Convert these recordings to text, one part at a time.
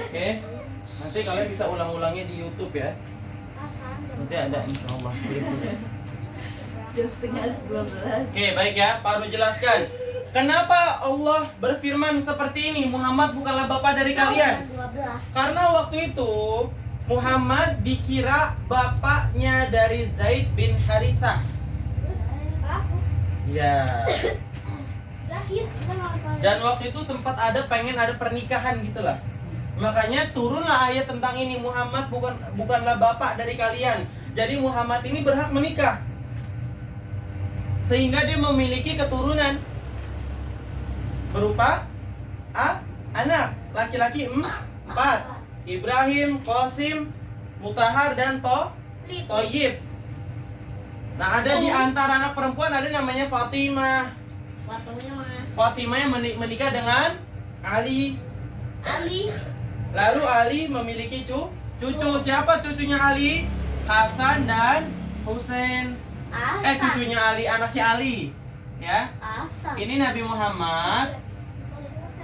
Oke. Nanti kalian bisa ulang-ulangnya di YouTube ya. Nanti ada insyaallah. Jam setengah 12. Oke, baik ya. Pak Arul jelaskan. Kenapa Allah berfirman seperti ini? Muhammad bukanlah bapak dari kalian. Karena waktu itu Muhammad dikira bapaknya dari Zaid bin Harithah. Ya. Dan waktu itu sempat pengen ada pernikahan gitulah. Makanya turunlah ayat tentang ini. Muhammad bukanlah bapak dari kalian. Jadi Muhammad ini berhak menikah. Sehingga dia memiliki keturunan berupa anak laki-laki 4. Ibrahim, Qasim, Mutahar dan Toyib. Nah, ada di antara anak perempuan ada namanya Fatimah. Fatimah yang menikah dengan Ali. Lalu Ali memiliki cucu. Siapa cucunya Ali? Hasan dan Husain. Cucunya Ali, anaknya Ali. Ya. Ini Nabi Muhammad.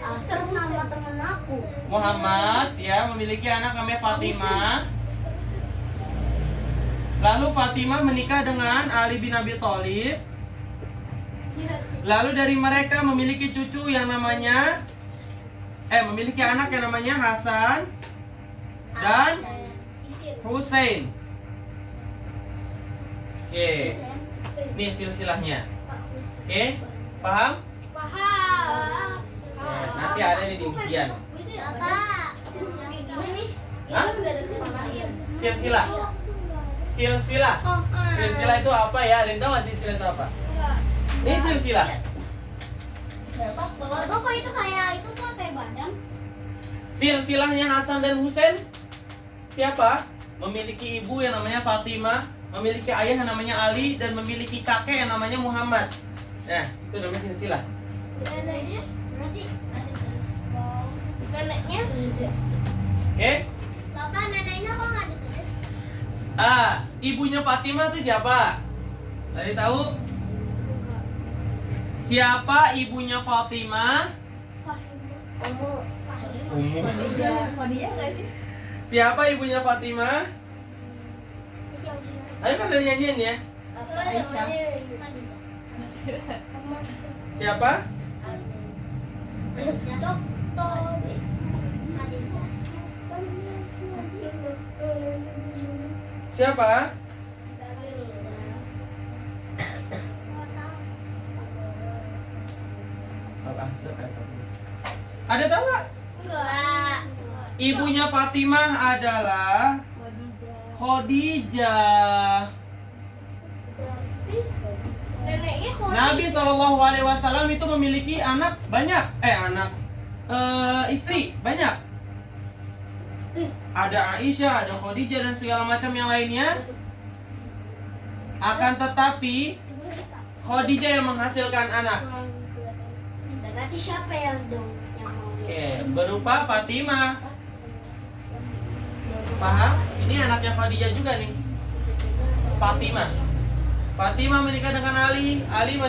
Nama temen aku. Muhammad ya memiliki anak namanya Fatimah. Lalu Fatimah menikah dengan Ali bin Abi Thalib. Lalu dari mereka memiliki cucu yang namanya memiliki anak yang namanya Hasan dan Husain. Oke. Ini silsilahnya. Oke, paham? Paham. Nanti ada nih di ujian. Hah? Silsilah. Silsilah itu apa ya? Ada yang tahu nggak silsilah itu apa? Ini silsilah. Bapak itu kayak itu kok kayak badan. Silsilahnya Hasan dan Husain siapa? Memiliki ibu yang namanya Fatimah, memiliki ayah yang namanya Ali, dan memiliki kakek yang namanya Muhammad. Nah, itu namanya silsilah. Neneknya berarti ada terus. Neneknya? Oke? Bapak neneknya kok nggak ditulis? Ibunya Fatimah itu siapa? Tadi tahu? Siapa ibunya Fatimah? Ummu. Khadijah nggak sih? Siapa ibunya Fatimah? Ayo kan dari nyanyiin ya. Aisyah. Siapa? Siapa? Ada tahu nggak? Enggak. Ibunya Fatimah adalah Khadijah. Neneknya Nabi SAW itu memiliki anak banyak. Istri banyak. Ada Aisyah, ada Khadijah dan segala macam yang lainnya. Akan tetapi Khadijah yang menghasilkan anak. Berarti siapa yang dong yang mau? Oke, berupa Fatimah. Paham? Ini anaknya Khadijah juga nih. Fatimah. Fatimah menikah dengan Ali. Ali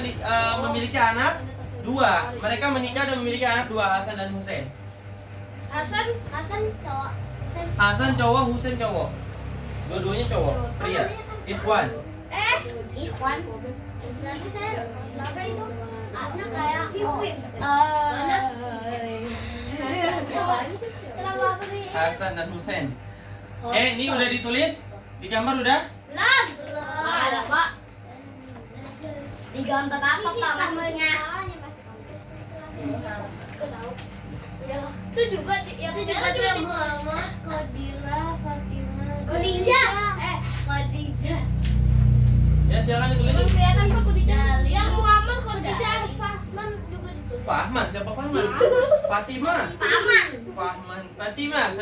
memiliki anak 2. Mereka menikah dan memiliki anak 2, Hasan dan Husain. Hasan cowok. Hasan cowok, Husain cowok. Dua-duanya cowok, pria. Ikhwan. Ikhwan. Tapi bapak itu anak kayak Kenapa aku nih? Hasan dan Husain. Ini udah ditulis? Di gambar udah? Belum. Ada, Pak. Di gambar apa, Pak, maksudnya? Itu juga yang Muhammad, Khadijah, Fatimah. Khadijah. Ya, silakan ditulis. Kelihatan Pak Khadijah. Yang Muhammad, Khadijah, Fahman juga ditulis. Fahman, siapa Fahman? Fatimah. Fahman. Fatimah.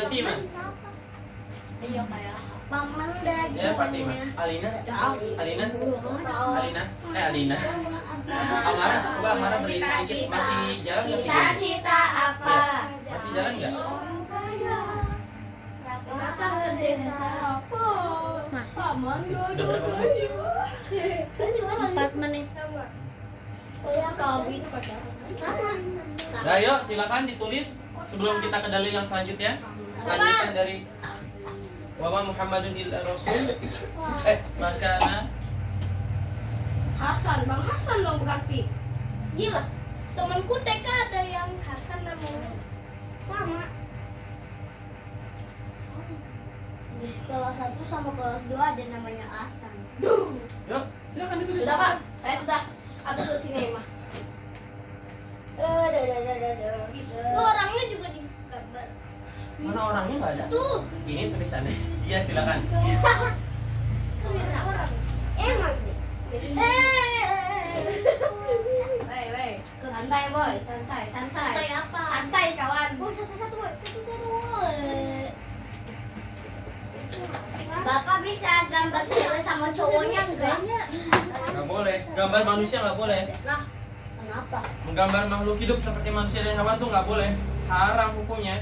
Iya kayak Paman dari Ya, Fatimah. Alina. Alina. Amara, coba Amara beri sedikit. Masih jalan nggak? Cita-cita apa? Masih jalan nggak? Datang ke desa apa? Paman Udah berapa menit? 4 menit sama. Sekawi itu pacaran. Sama. Nah, yuk silakan ditulis. sebelum kita ke dalil yang selanjutnya, lanjutan dari Wama Muhammadun illa Rasul. Makana Hasan, Bang Hasan dong berarti. Gila. Temanku TK ada yang Hasan namanya. Sama. Di kelas 1 sama kelas 2 ada namanya Hasan. yuk, silakan ditulis. Sudah, Pak. Saya sudah. Atas buat sini, Mah. Itu orangnya juga di gambar. Mana orangnya nggak ada? Tuh. Ini tulisannya. Iya, silakan. Orang. Emang sih. Wei. Santai, boy. Santai. Santai apa? Santai, kawan. Boy, satu-satu, boy. Satu-satu, boy. Bapak bisa gambar cewek sama cowoknya enggak? Nggak boleh. Gambar manusia nggak boleh. Lah, kenapa? Menggambar makhluk hidup seperti manusia dan hewan tuh nggak boleh. Haram hukumnya.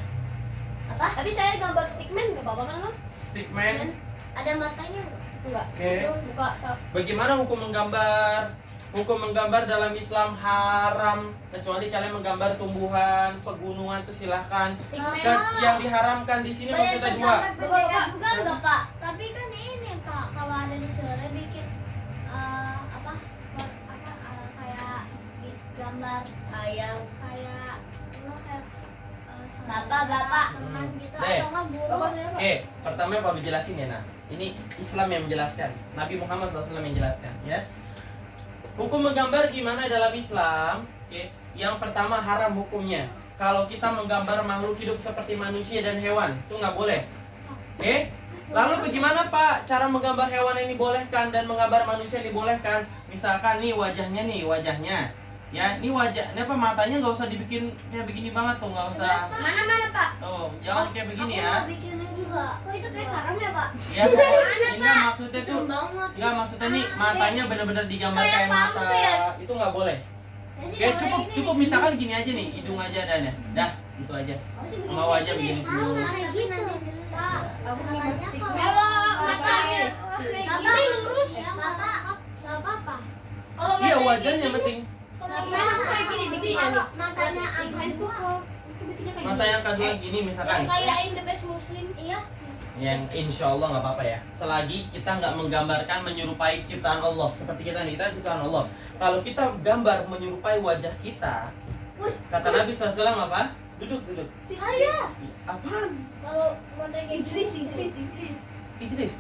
Apa? Tapi saya gambar stickman enggak apa-apa kan, Bang? Stickman. Ada matanya enggak? Enggak. Oke. Itu buka. Bagaimana hukum menggambar? Hukum menggambar dalam Islam haram, kecuali kalian menggambar tumbuhan, pegunungan itu silahkan. Stickman. Dan yang diharamkan di sini maksudnya dua. Bapak juga enggak, Pak? Tapi kan ini, Pak, kalau ada di sore bikin kayak gambar ayam kayak bapak teman gitu atau enggak guru. Pertama Pak jelasin ya, nah. Ini Islam yang menjelaskan. Nabi Muhammad SAW yang menjelaskan, ya. Hukum menggambar gimana dalam Islam? Oke. Yang pertama haram hukumnya. Kalau kita menggambar makhluk hidup seperti manusia dan hewan, itu nggak boleh. Oke? Lalu bagaimana Pak cara menggambar hewan yang dibolehkan dan menggambar manusia yang dibolehkan? Misalkan nih wajahnya. Ya, ini wajah, ini apa matanya nggak usah dibikin kayak begini banget tuh, nggak usah. Mana Pak? Tuh, jangan kayak begini ya. Aku bikin juga. Kok itu kayak sarang ya, Pak? Ya, enggak maksudnya tuh. Enggak maksudnya nih matanya benar-benar digambar kayak mata. Itu nggak boleh. Oke, cukup misalkan gini aja nih, hidung aja adanya. Dah, itu aja. Sama wajah begini semua. Gitu. Pak, aku mau stickman. Kalau matanya Bapak lurus, Bapak enggak apa-apa. Kalau Iya, wajahnya penting. Kalau kayak gini bikinnya nih. Matanya stickmanku kok. Mata yang kedua gini misalkan. Kayak in the best muslim. Iya. Yang insya Allah nggak apa-apa ya. Selagi kita nggak menggambarkan menyerupai ciptaan Allah seperti kita nih, kita ciptaan Allah. Kalau kita gambar menyerupai wajah kita, kata Nabi SAW apa? Duduk. Saya. Apaan? Kalau mau kayak Idris. Idris.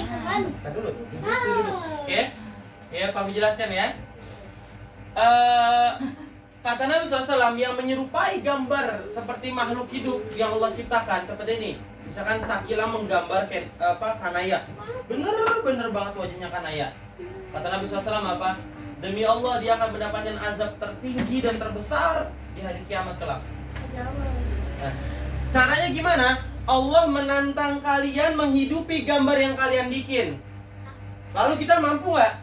kan. Kita dulu. Idris duduk. Oke. Ya, Pak jelaskan ya. Kata Nabi SAW yang menyerupai gambar seperti makhluk hidup yang Allah ciptakan seperti ini. Misalkan Sakila menggambar Kanaya. Bener banget wajahnya Kanaya. Kata Nabi SAW apa? Demi Allah dia akan mendapatkan azab tertinggi dan terbesar di hari kiamat kelak. Nah, caranya gimana? Allah menantang kalian menghidupi gambar yang kalian bikin. Lalu kita mampu nggak?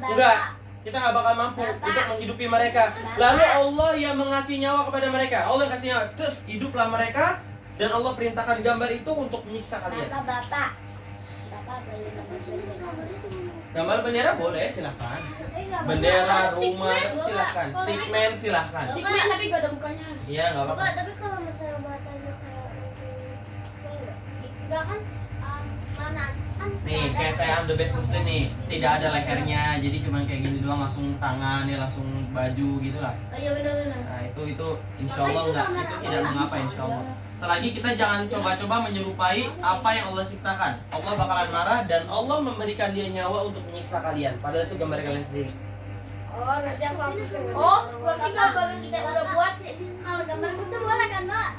Enggak. Kita nggak bakal mampu untuk menghidupi mereka. Lalu Allah yang mengasih nyawa kepada mereka. Allah yang kasih nyawa. Terus hiduplah mereka. Dan Allah perintahkan gambar itu untuk menyiksa kalian. Bapak Gambar bendera boleh, silahkan. Bendera, rumah, silahkan. Stickman, silahkan. Stickman tapi gak ada mukanya. Iya, nggak apa-apa. Tapi kalau misalnya matanya kayak enggak kan mana kan Nih, kayak I'm the best muslim nih. Tidak ada lehernya, jadi cuma kayak gini doang, langsung tangan, ya langsung baju gitu lah. Oh iya benar. Nah, itu insya Allah enggak, itu tidak mengapa insya Allah. Selagi kita jangan coba-coba menyerupai apa yang Allah ciptakan. Allah bakalan marah dan Allah memberikan dia nyawa untuk menyiksa kalian. Padahal itu gambar kalian sendiri. Oh, nanti aku hapus. Oh, berarti gambar yang kita udah buat kalau gambar itu boleh kan, Pak?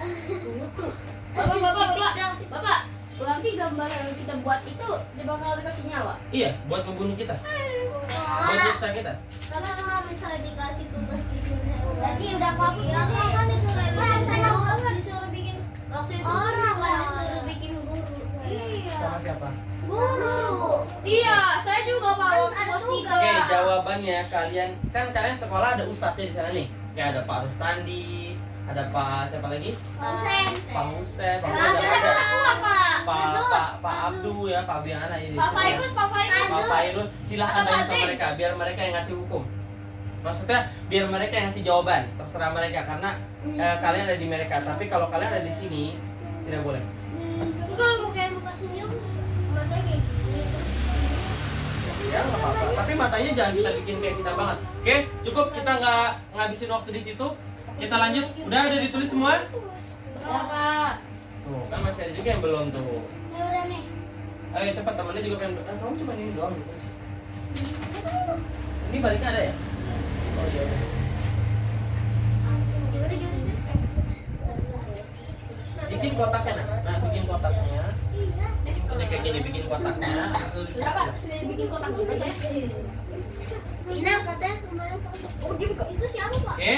Bapak. Berarti gambar yang kita buat itu dia bakal dikasih nyawa. Iya, buat membunuh kita. Buat nyiksa kita. Karena kalau misalnya dikasih tugas bikin hewan. Berarti udah aku hapus. Iya, kan disuruh saya disuruh bikin waktu itu orang kan disuruh bikin guru. Iya. Sama siapa? Guru. Iya, saya juga Pak waktu kelas 3. Oke, jawabannya kalian sekolah ada ustadznya di sana nih. Kayak ada Pak Rustandi, ada Pak siapa lagi? Pak Husen, Pak Abdu ya, Pak Biana ini. Pak Fairuz. Pak Fairuz, silahkan tanya sama mereka biar mereka yang ngasih hukum. Maksudnya biar mereka yang ngasih jawaban, terserah mereka karena kalian ada di mereka. Tapi kalau kalian ada di sini tidak boleh. Enggak, mau kayak muka senyum, matanya kayak gini terus. Ya nggak apa-apa. Tapi matanya jangan kita bikin kayak kita banget. Oke, cukup kita nggak ngabisin waktu di situ. Kita lanjut. Udah ada ditulis semua? Ya Pak. Tuh kan masih ada juga yang belum tuh. Saya udah nih. Ayo cepat temannya juga pengen. Kamu cuma ini doang terus. Ini baliknya ada ya? Oh iya. Gimana? Bikin kotaknya nah bikin kotaknya. Ini kayak gini bikin kotaknya. Tulis Sudah Pak, sudah bikin kotak juga saya. Ina katanya kemarin itu siapa Pak? Oke.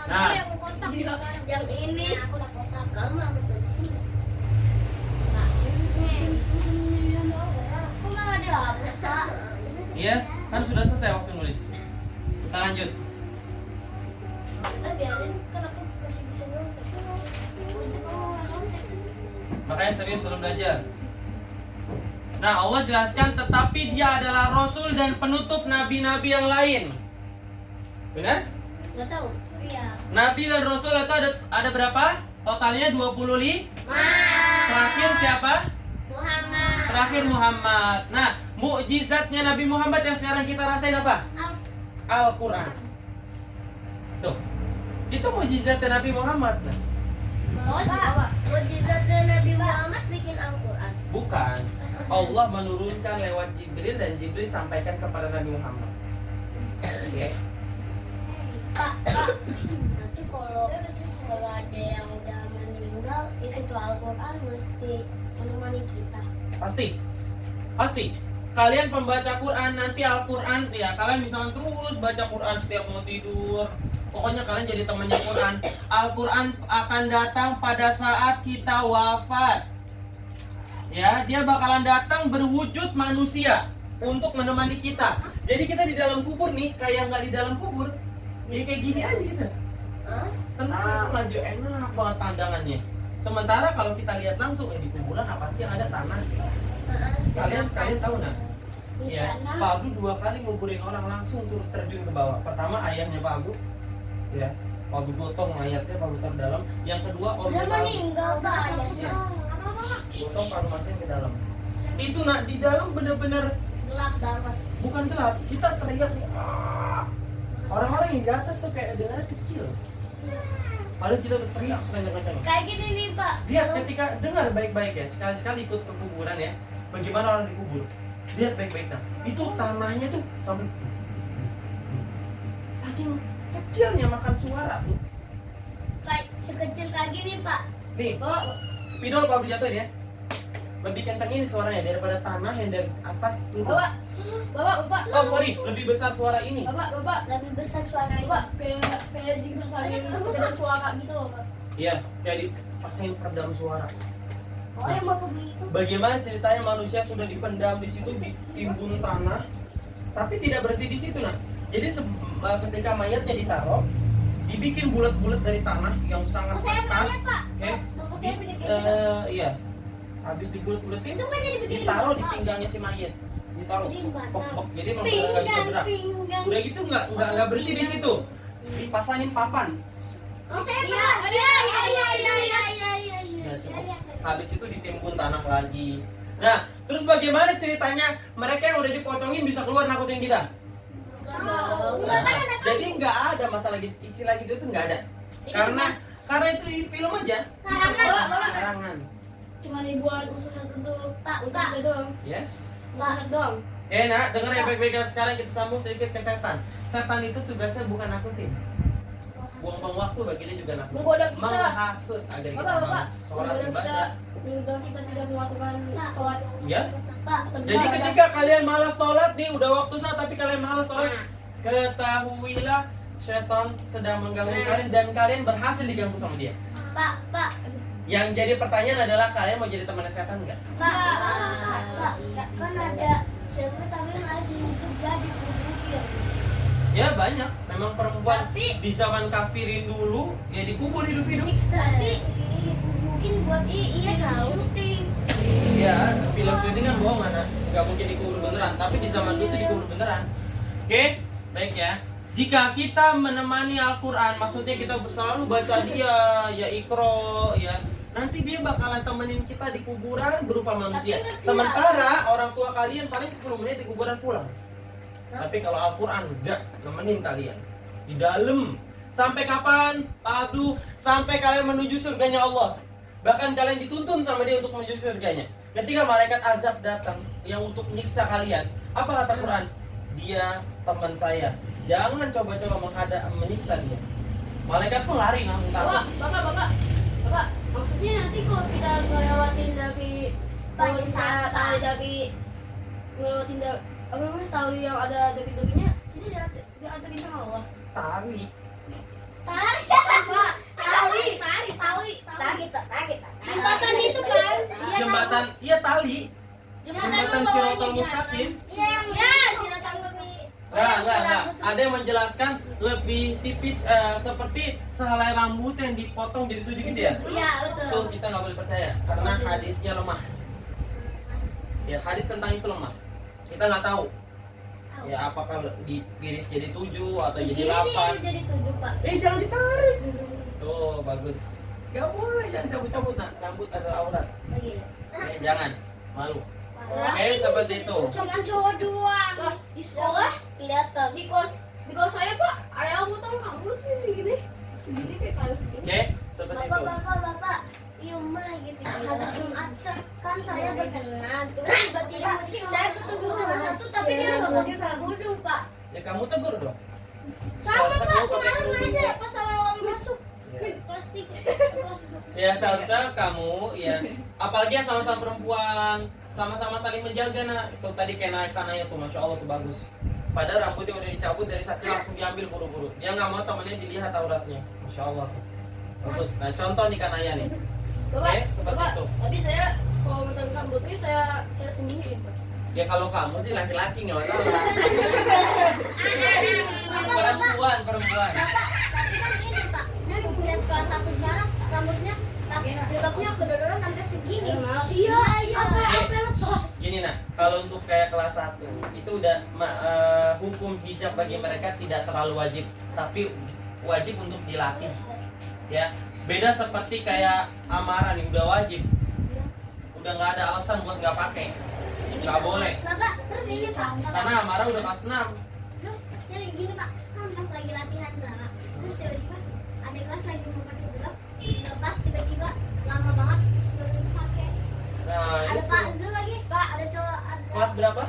Nah, Nah. yang mau kontak Iya. sekarang. Yang ini aku udah kontak kamu aku tuh di sini. Kok nggak ada hapus Pak? Iya, kan sudah selesai waktu nulis. Kita lanjut. Udah biarin kan aku masih bisa nonton. Makanya serius belum belajar. Nah, Allah jelaskan tetapi dia adalah rasul dan penutup nabi-nabi yang lain. Benar? Nggak tahu. Iya. Nabi dan rasul itu ada berapa? Totalnya 25. Terakhir siapa? Muhammad. Terakhir Muhammad. Nah, mukjizatnya Nabi Muhammad yang sekarang kita rasain apa? Al-Qur'an. Tuh. Itu mukjizatnya Nabi Muhammad. Nah, Soalnya Pak. Mukjizatnya Nabi Muhammad bikin Al-Quran. bukan. Allah menurunkan lewat Jibril dan Jibril sampaikan kepada Nabi Muhammad. Oke. Pak, nanti kalau ada yang udah meninggal itu Al-Quran mesti menemani kita. Pasti. Kalian pembaca Quran nanti Al-Quran ya kalian misalnya terus baca Quran setiap mau tidur. Pokoknya kalian jadi temannya Quran. Al-Quran akan datang pada saat kita wafat. Ya, dia bakalan datang berwujud manusia untuk menemani kita. Jadi kita di dalam kubur nih, kayak nggak di dalam kubur. Ya kayak gini aja gitu. Tenang aja, enak banget pandangannya. Sementara kalau kita lihat langsung di kuburan apa sih yang ada tanah? Kalian tahu nah? Ya, Pak Abdu 2 kali nguburin orang langsung turut terjun ke bawah. Pertama ayahnya Pak Abdu, ya, Pak Abdu gotong mayatnya, Pak Abdu taruh dalam. Yang kedua omnya Udah Pak Abdu meninggal Pak ayahnya. gotong paru masukin ke dalam. Itu nak di dalam bener-bener Gelap banget. bukan gelap, kita teriak nih. Orang-orang yang di atas tuh kayak dengarnya kecil. Padahal kita udah teriak sekencang-kencang. Kayak gini nih Pak. Lihat ketika dengar baik-baik ya, sekali-sekali ikut ke kuburan ya. Bagaimana orang dikubur? Lihat baik-baik nah. Itu tanahnya tuh sampai saking kecilnya makan suara tuh. Kayak sekecil kayak gini Pak. Nih, spidol Pak Abdu jatuhin ya. Lebih kencang ini suaranya daripada tanah yang dari atas turun. Bapak. Oh sorry, lebih besar suara ini. Bapak. Lebih besar suaranya. Bapak kayak dipasangin peredam suara gitu Pak. Iya, kayak dipasangin peredam suara. Oh yang Bapak beli itu. Bagaimana ceritanya manusia sudah dipendam di situ, ditimbun tanah, tapi tidak berhenti di situ nah. Jadi ketika mayatnya ditaruh, dibikin bulat-bulat dari tanah yang sangat Saya ketat. banget Pak. Oke. Bapak saya bikin kayak gitu. Iya. Habis dibulet-buletin, Itu kan jadi bikin ditaruh di Bapak. pinggangnya si mayat. Ditaruh. Jadi batang. Pok-pok. Jadi memang nggak bisa gerak. Pinggang. Udah gitu nggak berhenti di situ. Dipasangin papan. Oh saya Pak. Iya. Nah, cukup. Habis itu ditimbun tanah lagi. Nah, terus bagaimana ceritanya mereka yang udah dipocongin bisa keluar nakutin kita? Enggak kan ada Jadi nggak ada masalah gitu, istilah gitu tuh nggak ada. Karena itu film aja. Karangan. Cuma dibuat usaha untuk tak doang. Yes. Usaha doang. Nak, denger ya baik-baik. Sekarang kita sambung sedikit ke setan. Setan itu tugasnya bukan nakutin. Buang-buang waktu bagi dia juga nakutin. Menggoda kita. Menghasut agar kita Bapak. malas sholat Menggoda ibadah. kita tidak melakukan sholat. Ya. Pak. Jadi ketika kalian malas sholat nih, udah waktu sholat tapi kalian malas sholat, ketahuilah setan sedang mengganggu kalian dan kalian berhasil diganggu sama dia. Pak. Yang jadi pertanyaan adalah kalian mau jadi teman setan nggak? Pak. Kan ada cewek tapi masih hidup gak dikuburin. Ya banyak. Memang perempuan Tapi- di zaman kafirin dulu ya dikubur hidup-hidup. Tapi mungkin buat iya tahu sih. Ya film syuting kan bohong anak. Nggak mungkin dikubur beneran. Tapi di zaman dulu tuh dikubur beneran. Oke, baik ya. Jika kita menemani Al-Quran, maksudnya kita selalu baca dia, ya ikro, ya, nanti dia bakalan temenin kita di kuburan berupa manusia. Sementara orang tua kalian paling 10 menit di kuburan pulang. Tapi kalau Al-Quran enggak nemenin kalian di dalam. Sampai kapan, Pak Abdu? Sampai kalian menuju surganya Allah. Bahkan kalian dituntun sama dia untuk menuju surganya. Ketika malaikat azab datang yang untuk menyiksa kalian, apa kata Quran? Dia teman saya. Jangan coba-coba menyiksa dia. Malaikat pun lari langsung takut. Bapak, maksudnya nanti kok kita ngelewatin dari ngelewatin apa namanya tahu yang ada daging-dagingnya, ini dia ada di sana Allah. Tari. Jembatan itu kan? Jembatan, iya tali. Jembatan Shiratal Mustaqim. Iya, jembatan mustaqim. Enggak. Ada yang menjelaskan lebih tipis seperti sehelai rambut yang dipotong jadi 7 gitu ya. Iya, betul. Itu kita nggak boleh percaya karena hadisnya lemah. Ya, hadis tentang itu lemah. Kita nggak tahu. Ya, apakah dipiris jadi 7 atau jadi 8? Jadi 7, Pak. Jangan ditarik. Tuh, bagus. Gak boleh, jangan cabut-cabut. Nah, rambut adalah aurat. Jangan, malu. Oke, seperti itu. Cuma cowok doang. Di sekolah Kelihatan. di kos saya Pak ada yang potong rambut segini kayak kayu segini. Oke, seperti itu. Bapak. Iya, lagi hari Jumat kan saya berkenan tuh tiba-tiba saya ketemu kelas 1 tapi dia nggak pakai kerudung, Pak. Ya kamu tegur dong. Sama Salsa Pak, kamu pakai kemarin kerudung aja kok. pas awal masuk Ya. plastik. Ya Salsa kamu ya, apalagi yang sama-sama perempuan, sama-sama saling menjaga. Nah itu tadi kayak naik tanahnya tuh, masya Allah tuh bagus. Padahal rambutnya udah dicabut dari sakit langsung diambil buru-buru. Dia nggak mau temennya dilihat auratnya, masya Allah tuh. Bagus. Nah contoh nih kanaya nih. Oke, seperti itu. Tapi saya kalau potong rambutnya saya sendiri Pak. Ya kalau kamu sih laki-laki nggak masalah. Bapak, Perempuan. tapi kan ini Pak, saya lihat kelas 1 sekarang rambutnya pas jilbabnya kedodoran sampai segini. Iya. Sampai lepas. Gini nah, kalau untuk kayak kelas 1 itu udah hukum hijab bagi mereka tidak terlalu wajib, tapi wajib untuk dilatih. Ya, beda seperti kayak amaran yang udah wajib. Udah nggak ada alasan buat nggak pakai. Nggak boleh. Bapak, terus ini Pak. Karena amarah udah kelas 6. Terus saya gini Pak, kan pas lagi latihan drama, terus tiba-tiba ada kelas lagi mau pakai jilbab, lepas tiba-tiba lama banget terus baru pakai. Nah, Ada itu. Pak Zul lagi, Pak ada cowok ada Kelas berapa?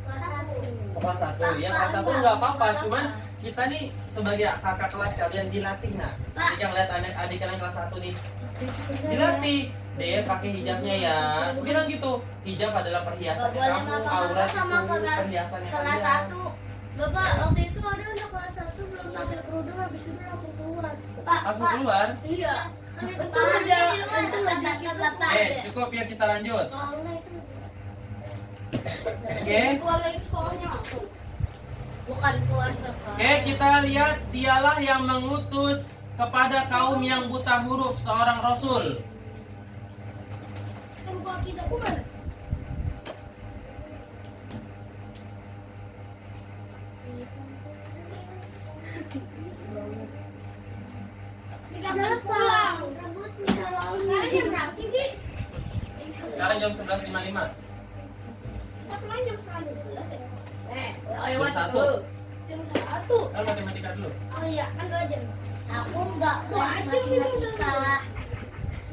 kelas 1. Kelas 1. Ya, kelas 1 nggak apa-apa, cuman kita nih sebagai kakak kelas kalian dilatih nah. Ketika ngeliat adik kalian kelas 1 nih, dilatih. Dia pakai hijabnya ya. Bilang gitu. Hijab adalah perhiasan Gak boleh kamu, mama aurat sama itu perhiasannya kelas kalian. 1. Bapak waktu itu ada anak kelas 1 belum pakai kerudung habis itu langsung keluar. Pak, Langsung keluar. Iya. Untung aja Bapak. Cukup ya kita lanjut. Kalau enggak itu Oke. Keluar dari sekolahnya langsung. bukan keluar sekolah. Oke, kita lihat dialah yang mengutus kepada kaum yang buta huruf seorang rasul. Kan gua tidak bukan. Tiga pulang. Rambutnya. Sekarang jam berapa sih, Bi? Sekarang jam 11.55. Kita pulang jam 11 ya. Ayo Jam masuk 1. dulu. Jam 1. Kan matematika dulu. Oh iya, kan 2 jam. Aku enggak Wah, les anjing, matematika.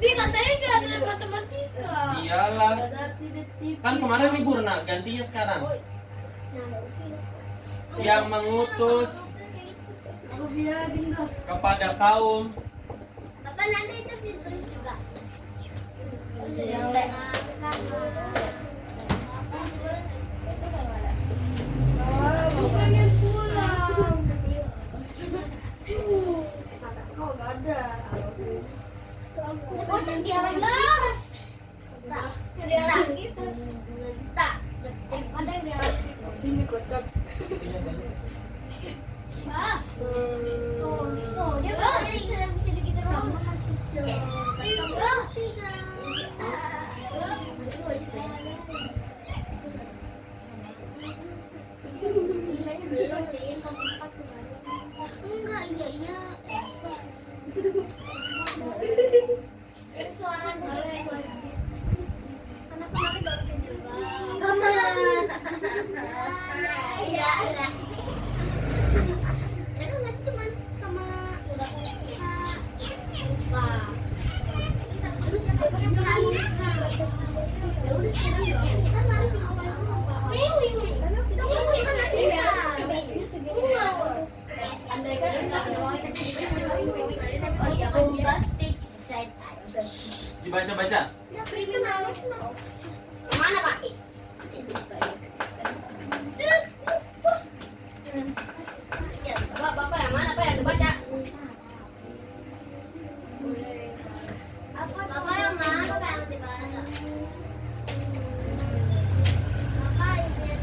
Bi katanya nggak ada matematika. Iyalah. Ada sidik tipis. Kan kemarin libur nak, gantinya sekarang. Oh, Nah, oke. Yang mengutus aku bilangin dong. kepada kaum Bapak nanti itu ditulis juga. Aku pengen pulang. Kau nggak ada. Kocak dia lagi pas. Tak, dia lagi pas. Tak, ada yang dia lagi. Sini kotak. Ah, tuh, dia bisa gitu doang. Masih kecil. Kelas 3. Nilainya belum, Lin. Kelas 4 kemarin. Dibaca-baca. Mana Pak? Bapak yang mana Pak yang dibaca? Bapak yang mana? Bapak yang dibaca. Bapak ini.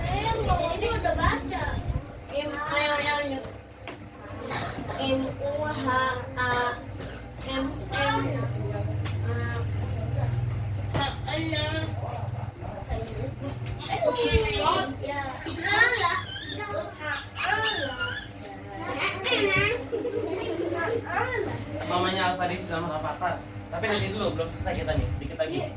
Saya ini udah baca. Yang M U H A M M Ya. Mamanya Al-Farisi sama Rafathar. Tapi nanti dulu, belum selesai kita nih, sedikit lagi.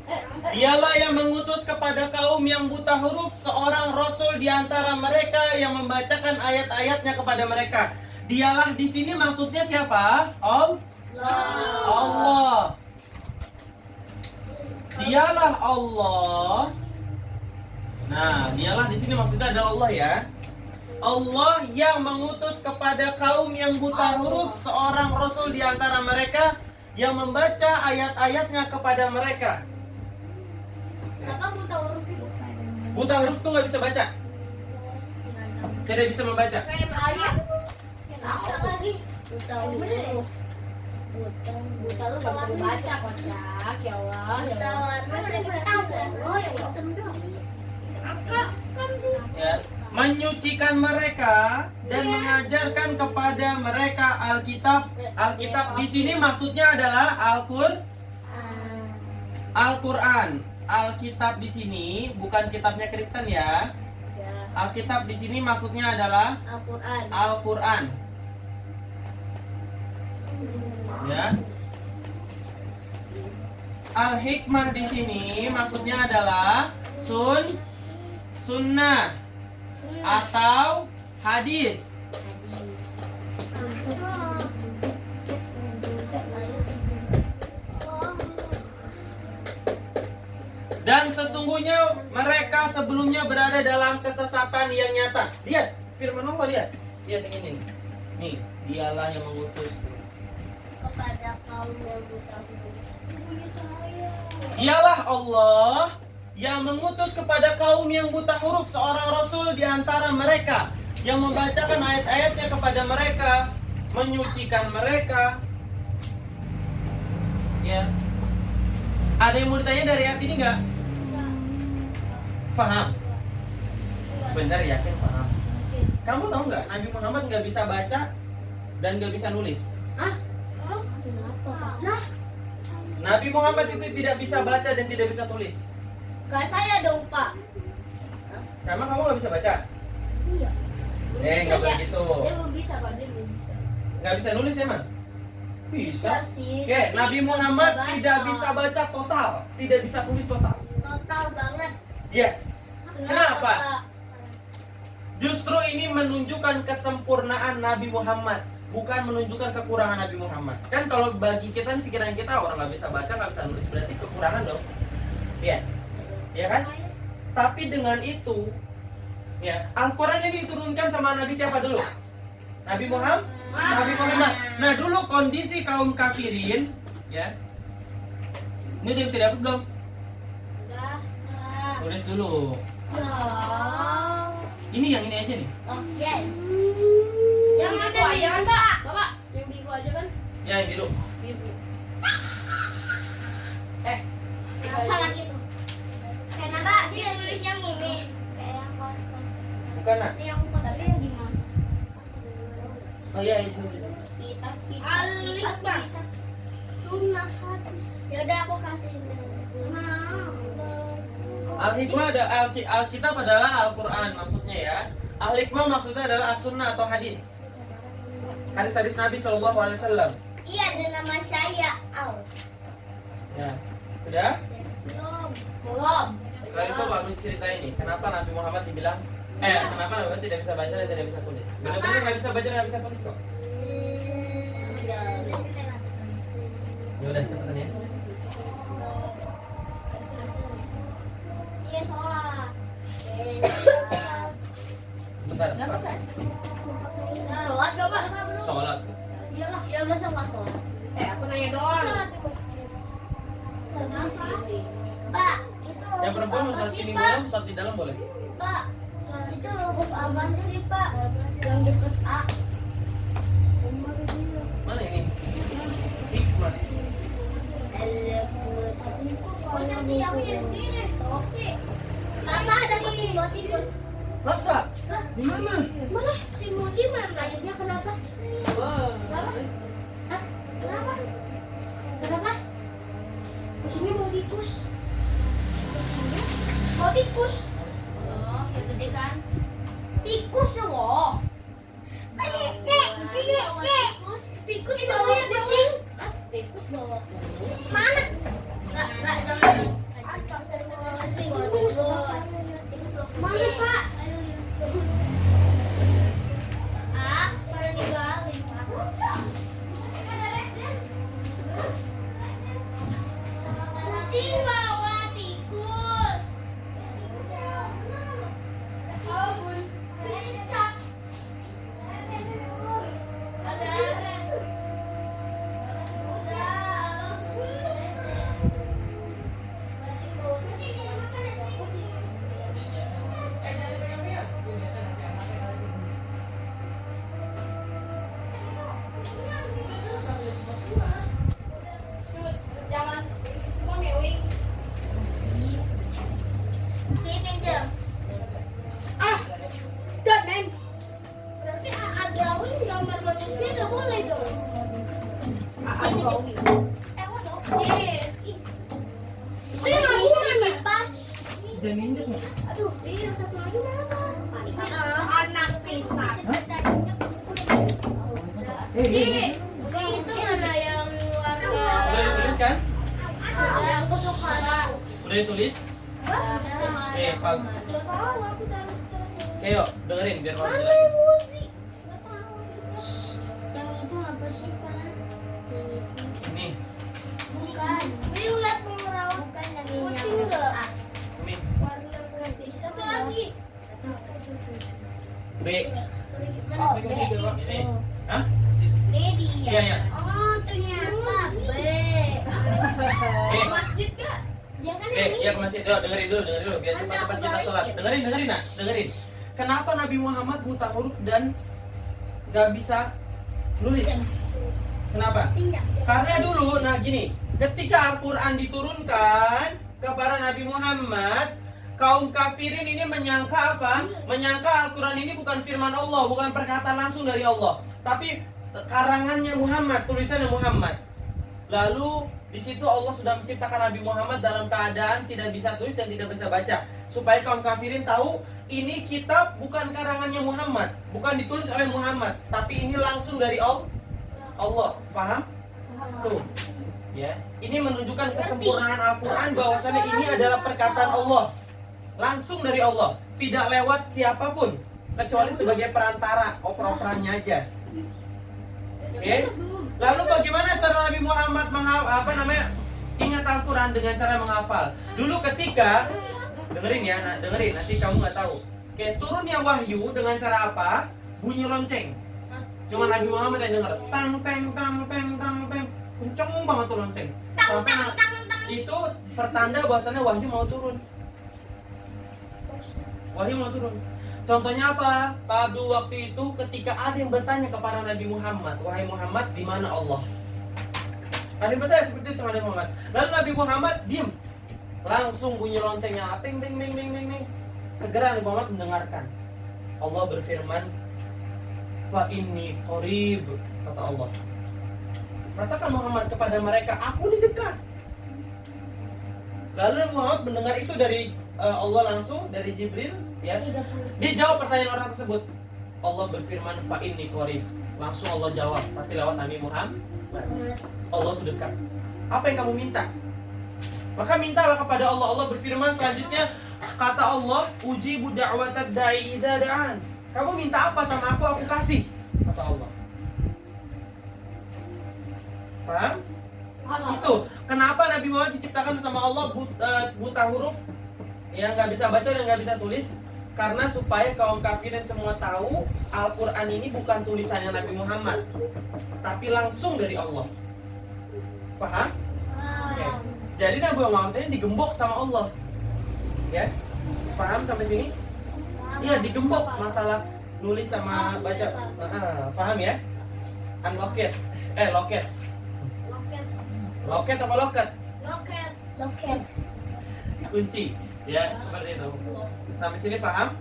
Dialah yang mengutus kepada kaum yang buta huruf seorang rasul di antara mereka yang membacakan ayat-ayatnya kepada mereka. Dialah di sini maksudnya siapa? Allah. Dialah Allah. Nah, dialah di sini maksudnya adalah Allah ya. Allah yang mengutus kepada kaum yang buta huruf seorang rasul di antara mereka yang membaca ayat-ayatnya kepada mereka. Bapak buta huruf itu. Buta huruf tuh nggak bisa baca, tidak bisa membaca. Kayak ayat. Kenapa lagi? Buta huruf. Buta lu gak bisa dibaca kocak. Ya Allah. Buta warna dikasih tahu. Oh ya buta Ya, menyucikan mereka dan mengajarkan kepada mereka Alkitab. Alkitab di sini maksudnya adalah Al-Quran. Alkitab di sini bukan kitabnya Kristen ya. Alkitab di sini maksudnya adalah Al-Quran. Ya. Al-Hikmah di sini maksudnya adalah sunnah atau hadis. Dan sesungguhnya mereka sebelumnya berada dalam kesesatan yang nyata. Lihat firman Allah, lihat. Lihat yang ini. Nih, dialah yang mengutus kepada kaum yang buta huruf. Dialah Allah yang mengutus kepada kaum yang buta huruf seorang rasul di antara mereka yang membacakan ayat-ayatnya kepada mereka, menyucikan mereka. Ya. Ada yang mau ditanya dari ayat ini nggak? Faham? Benar, yakin paham. Kamu tahu nggak Nabi Muhammad nggak bisa baca dan nggak bisa nulis? Hah? Kenapa? Nah, Nabi Muhammad itu tidak bisa baca dan tidak bisa tulis. Gak saya dong Pak. Karena kamu nggak bisa baca. Iya. Nggak boleh gitu. Dia belum bisa Pak, dia belum bisa. Nggak bisa nulis emang? Bisa. Sih. Oke, tapi Nabi nggak Muhammad bisa baca. tidak bisa baca total, tidak bisa tulis total. total banget. Yes. Kenapa? Pak? Justru ini menunjukkan kesempurnaan Nabi Muhammad, bukan menunjukkan kekurangan Nabi Muhammad. Kan kalau bagi kita, pikiran kita orang nggak bisa baca, nggak bisa nulis, berarti kekurangan dong. Iya, ya kan? Tapi dengan itu, ya Al-Quran ini diturunkan sama Nabi siapa dulu? Nabi Muhammad. Nabi Muhammad. Nah dulu kondisi kaum kafirin, ya. Ini udah bisa dihapus belum? Udah. Tulis dulu. Ya. Ini yang ini aja nih. Oke. Yang biru aja kan Pak? Bapak, yang biru aja kan? Ya yang biru. Biru. Apa lagi tuh? Kenapa dia tulis yang ini? Kayak yang kos-kos. Bukan nak? Yang kos. Tapi yang gimana? Oh iya ini. Kitab, Al-Hikmah. Sunnah hadis. Yaudah aku kasih. Mau. Al-Hikmah ada Alkitab adalah Al-Quran maksudnya ya. Al-Hikmah maksudnya adalah as-sunnah atau hadis. Hadis-hadis Nabi SAW. Iya, ada nama saya Al. Ya, sudah? Belum. belum. Setelah itu baru cerita ini. Kenapa Nabi Muhammad dibilang kenapa Nabi Muhammad tidak bisa baca dan tidak bisa tulis? Benar-benar nggak bisa baca dan nggak bisa tulis kok. Ya udah cepetan ya. Iya, sholat. Bentar. Sholat gak Pak? Sholat. Iyalah, ya masa nggak sholat? Aku nanya doang. sini. Pak, itu Yang perempuan apa usah sih, sini Pak? boleh, usah di dalam boleh. Pak, itu huruf apa sih, Pak? Yang deket A. Mana ini? Hikmat. Oh, cantik, aku yang begini. Tolong sih. Mama ada tikus. Masa? Di mana? Mana? Si Musi mana? Akhirnya kenapa? Wah. Kenapa? Hah? Kenapa? Kenapa? Kucingnya mau tikus. Kucingnya mau tikus. Oh, yang gede kan? Tikus loh. Tikus. Tikus bawa kucing. Hah? Tikus bawa kucing. Mana? Enggak jangan. Astagfirullahaladzim. Tikus. Mana, Pak? Ah, pada ninggalin. Kucing bawa tikus. Jangan semua mewing. Si pinjam. Ah, stop man. Berarti drawing gambar manusia nggak boleh dong. Si pinjam. Dong. Itu yang aku nggak pas. Jangan injek nggak? Aduh, ini yang satu lagi mana? Anak pintar. Itu mana yang warna? Udah ditulis kan? Yang kesukaan. Udah ditulis? Pak. Nggak tahu, aku tahu. Oke, yuk dengerin biar mama jelasin. Yang itu apa sih, Pak? Yang itu. Ini, Bukan. Ini ulat pengerawat kan yang kucing enggak? ini Warna putih. Satu lagi. B. Oh, B. Ini. Hah? Baby. Iya, iya. Oh, ternyata B. B. Masjid kak? Dia kan B, yang iya ke masjid. Yuk dengerin dulu biar cepat-cepat kita sholat. Dengerin nah, dengerin. Kenapa Nabi Muhammad buta huruf dan gak bisa nulis? Kenapa? Tidak. Karena dulu, nah gini, ketika Al-Quran diturunkan kepada Nabi Muhammad, kaum kafirin ini menyangka apa? Menyangka Al-Quran ini bukan firman Allah, bukan perkataan langsung dari Allah, tapi karangannya Muhammad, tulisannya Muhammad. Lalu di situ Allah sudah menciptakan Nabi Muhammad dalam keadaan tidak bisa tulis dan tidak bisa baca, supaya kaum kafirin tahu ini kitab bukan karangannya Muhammad, bukan ditulis oleh Muhammad, tapi ini langsung dari Allah. Paham? Tuh. Ya. Ini menunjukkan kesempurnaan Al-Qur'an bahwasanya ini adalah perkataan Allah. Langsung dari Allah, tidak lewat siapapun kecuali sebagai perantara, oper-operannya aja. Oke? Lalu bagaimana cara Nabi Muhammad ingat Al-Quran dengan cara menghafal? Dulu ketika dengerin ya, dengerin nanti kamu nggak tahu. Oke, turunnya wahyu dengan cara apa? Bunyi lonceng. Cuma Nabi Muhammad yang denger tang teng tang teng tang teng, kenceng banget tuh lonceng. Sampai itu pertanda bahwasannya wahyu mau turun. Wahyu mau turun. Contohnya apa? Pada waktu itu ketika ada yang bertanya kepada Nabi Muhammad, wahai Muhammad, di mana Allah? Ada yang bertanya seperti itu sama Nabi Muhammad. Lalu Nabi Muhammad diam. Langsung bunyi loncengnya, ting ting ting ting ting ting. Segera Nabi Muhammad mendengarkan. Allah berfirman, fa inni qarib, kata Allah. Katakan Muhammad kepada mereka, aku di dekat. Lalu Nabi Muhammad mendengar itu dari Allah langsung, dari Jibril, ya. Dia jawab pertanyaan orang tersebut. Allah berfirman, fa inni qarib. Langsung Allah jawab, tapi lewat Nabi Muhammad. Allah itu dekat. Apa yang kamu minta? Maka mintalah kepada Allah. Allah berfirman selanjutnya, kata Allah, ujibu da'watad da'i idza da'an. Kamu minta apa sama aku kasih, kata Allah. Paham? Itu kenapa Nabi Muhammad diciptakan sama Allah buta huruf, yang nggak bisa baca dan nggak bisa tulis, karena supaya kaum kafirin semua tahu Al-Quran ini bukan tulisannya Nabi Muhammad, tapi langsung dari Allah. Paham? Oke. Jadi Nabi Muhammad ini digembok sama Allah. Ya. Paham sampai sini? Iya, digembok masalah nulis sama baca. Paham ya? Unlocket. Locket. Loket. Locket apa locket? Loket. Loket. Kunci. Ya, seperti itu. Sampai sini paham?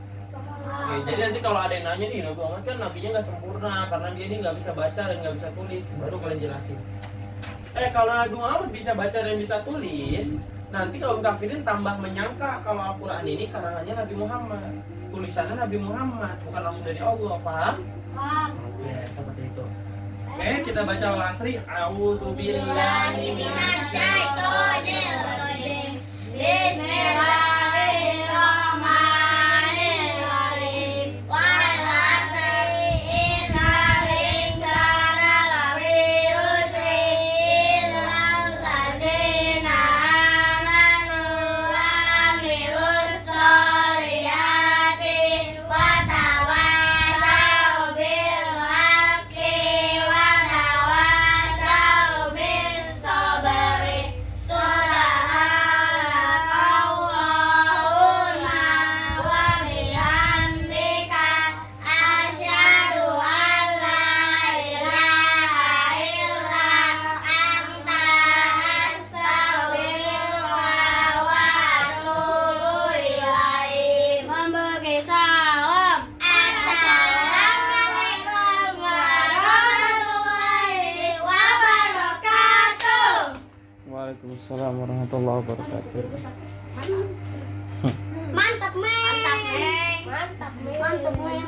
Oke, jadi nanti kalau ada yang nanya nih, Nabi Muhammad kan nabinya nggak sempurna karena dia ini nggak bisa baca dan nggak bisa tulis, baru kalian jelasin. Kalau Nabi Muhammad bisa baca dan bisa tulis, nanti kaum kafirin tambah menyangka kalau Al-Quran ini karangannya Nabi Muhammad, tulisannya Nabi Muhammad, bukan langsung dari Allah, paham? Paham. Oke, seperti itu. Oke, kita baca al-asri. A'udzubillahi Minasyaitonir rajim. Bismillahirrahmanirrahim. Wal 'asri innal insana lafi khusr illal ladzina amanu wa 'amilus sholihati wa tawassaw bil haqqi wa tawassaw bis sabri. Subhanallahumma wa bihamdika asyhadu an la ilaha illa anta astaghfiruka wa atubu ilaik. Memberi salam. Assalamualaikum warahmatullahi wabarakatuh. Waalaikumsalam warahmatullahi wabarakatuh. Mantap, Meng. Mantap, Meng. Mantap, Meng.